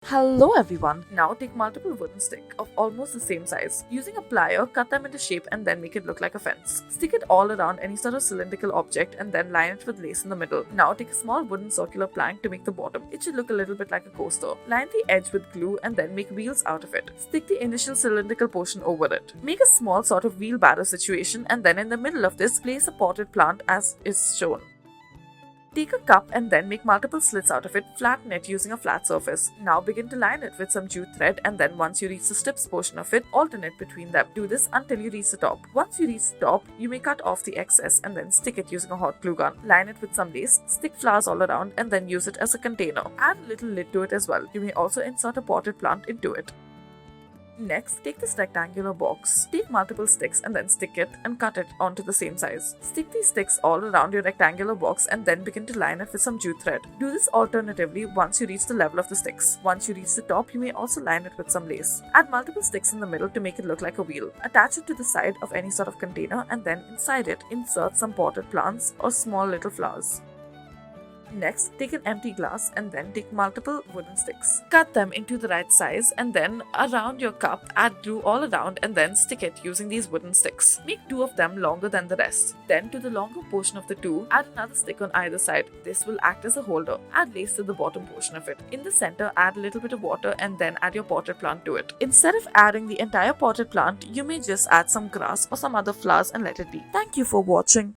Hello everyone! Now take multiple wooden sticks of almost the same size. Using a plier, cut them into shape and then make it look like a fence. Stick it all around any sort of cylindrical object and then line it with lace in the middle. Now take a small wooden circular plank to make the bottom. It should look a little bit like a coaster. Line the edge with glue and then make wheels out of it. Stick the initial cylindrical portion over it. Make a small sort of wheelbarrow situation and then in the middle of this, place a potted plant as is shown. Take a cup and then make multiple slits out of it, flatten it using a flat surface. Now begin to line it with some jute thread and then once you reach the strips portion of it, alternate between them. Do this until you reach the top. Once you reach the top, you may cut off the excess and then stick it using a hot glue gun. Line it with some lace, stick flowers all around and then use it as a container. Add a little lid to it as well. You may also insert a potted plant into it. Next, take this rectangular box, take multiple sticks and then stick it and cut it onto the same size. Stick these sticks all around your rectangular box and then begin to line it with some jute thread. Do this alternatively once you reach the level of the sticks. Once you reach the top, you may also line it with some lace. Add multiple sticks in the middle to make it look like a wheel. Attach it to the side of any sort of container and then inside it, insert some potted plants or small little flowers. Next, take an empty glass and then take multiple wooden sticks. Cut them into the right size and then around your cup, add glue all around and then stick it using these wooden sticks. Make two of them longer than the rest. Then to the longer portion of the two, add another stick on either side. This will act as a holder. Add lace to the bottom portion of it. In the center, add a little bit of water and then add your potted plant to it. Instead of adding the entire potted plant, you may just add some grass or some other flowers and let it be. Thank you for watching.